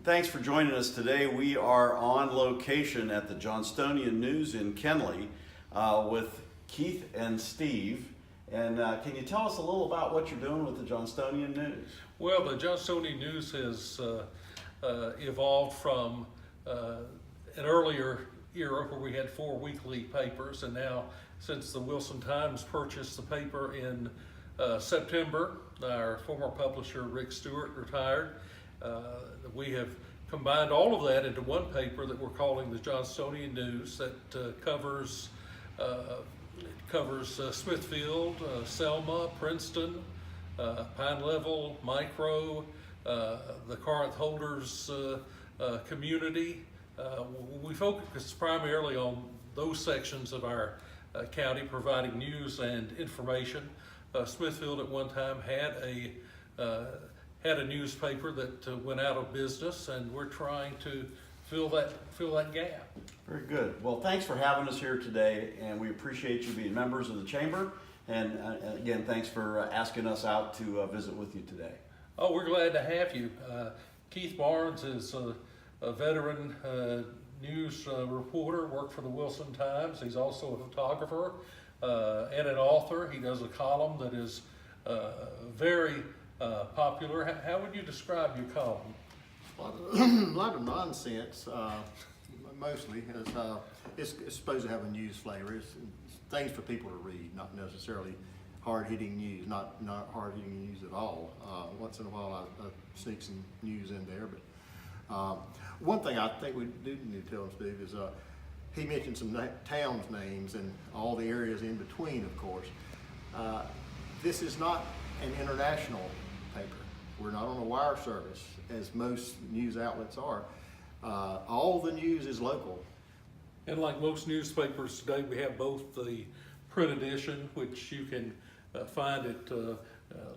Thanks for joining us today. We are on location at the Johnstonian News in Kenley with Keith and Steve. And can you tell us a little about what you're doing with the Johnstonian News? Well, the Johnstonian News has evolved from an earlier era where we had 4 weekly papers, and now since the Wilson Times purchased the paper in September, our former publisher Rick Stewart retired. We have combined all of that into one paper that we're calling the Johnstonian News that covers Smithfield, Selma, Princeton, Pine Level, Micro, the Corinth Holders community. We focus primarily on those sections of our county providing news and information. Smithfield at one time had a newspaper that went out of business, and we're trying to fill that gap. Very good. Well, thanks for having us here today, and we appreciate you being members of the chamber. And again, thanks for asking us out to visit with you today. Oh, we're glad to have you. Keith Barnes is a veteran news reporter, worked for the Wilson Times. He's also a photographer and an author. He does a column that is very popular. How would you describe your column? A lot of nonsense, mostly. It's supposed to have a news flavor. It's things for people to read, not necessarily hard-hitting news, not hard-hitting news at all. Once in a while I sneak some news in there. But one thing I think we do need to tell him, Steve, is he mentioned some towns names and all the areas in between, of course. This is not an international paper. We're not on a wire service, as most news outlets are. All the news is local. And like most newspapers today, we have both the print edition, which you can find at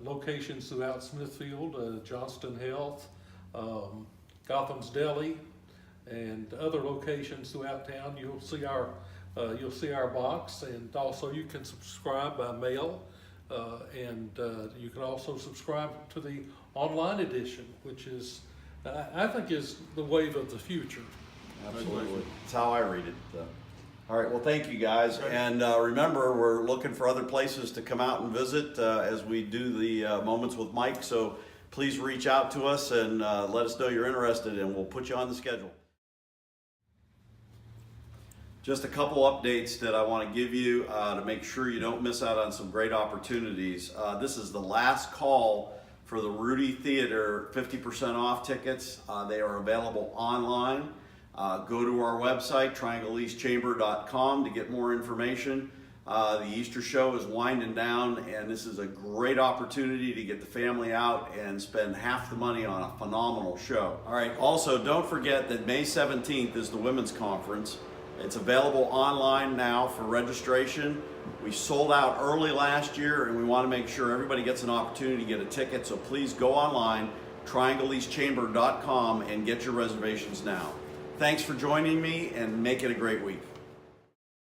locations throughout Smithfield, Johnston Health, Gotham's Deli, and other locations throughout town. You'll see our box, and also you can subscribe by mail. And you can also subscribe to the online edition, which is, I think, is the wave of the future. Absolutely. That's how I read it. All right, well, thank you guys. And remember, we're looking for other places to come out and visit as we do the Moments with Mike. So please reach out to us and let us know you're interested, and we'll put you on the schedule. Just a couple updates that I want to give you to make sure you don't miss out on some great opportunities. This is the last call for the Rudy Theater 50% off tickets. They are available online. Go to our website, triangleeastchamber.com, to get more information. The Easter show is winding down, and this is a great opportunity to get the family out and spend half the money on a phenomenal show. All right, also don't forget that May 17th is the Women's Conference. It's available online now for registration. We sold out early last year, and we want to make sure everybody gets an opportunity to get a ticket. So please go online, triangleeastchamber.com, and get your reservations now. Thanks for joining me, and make it a great week.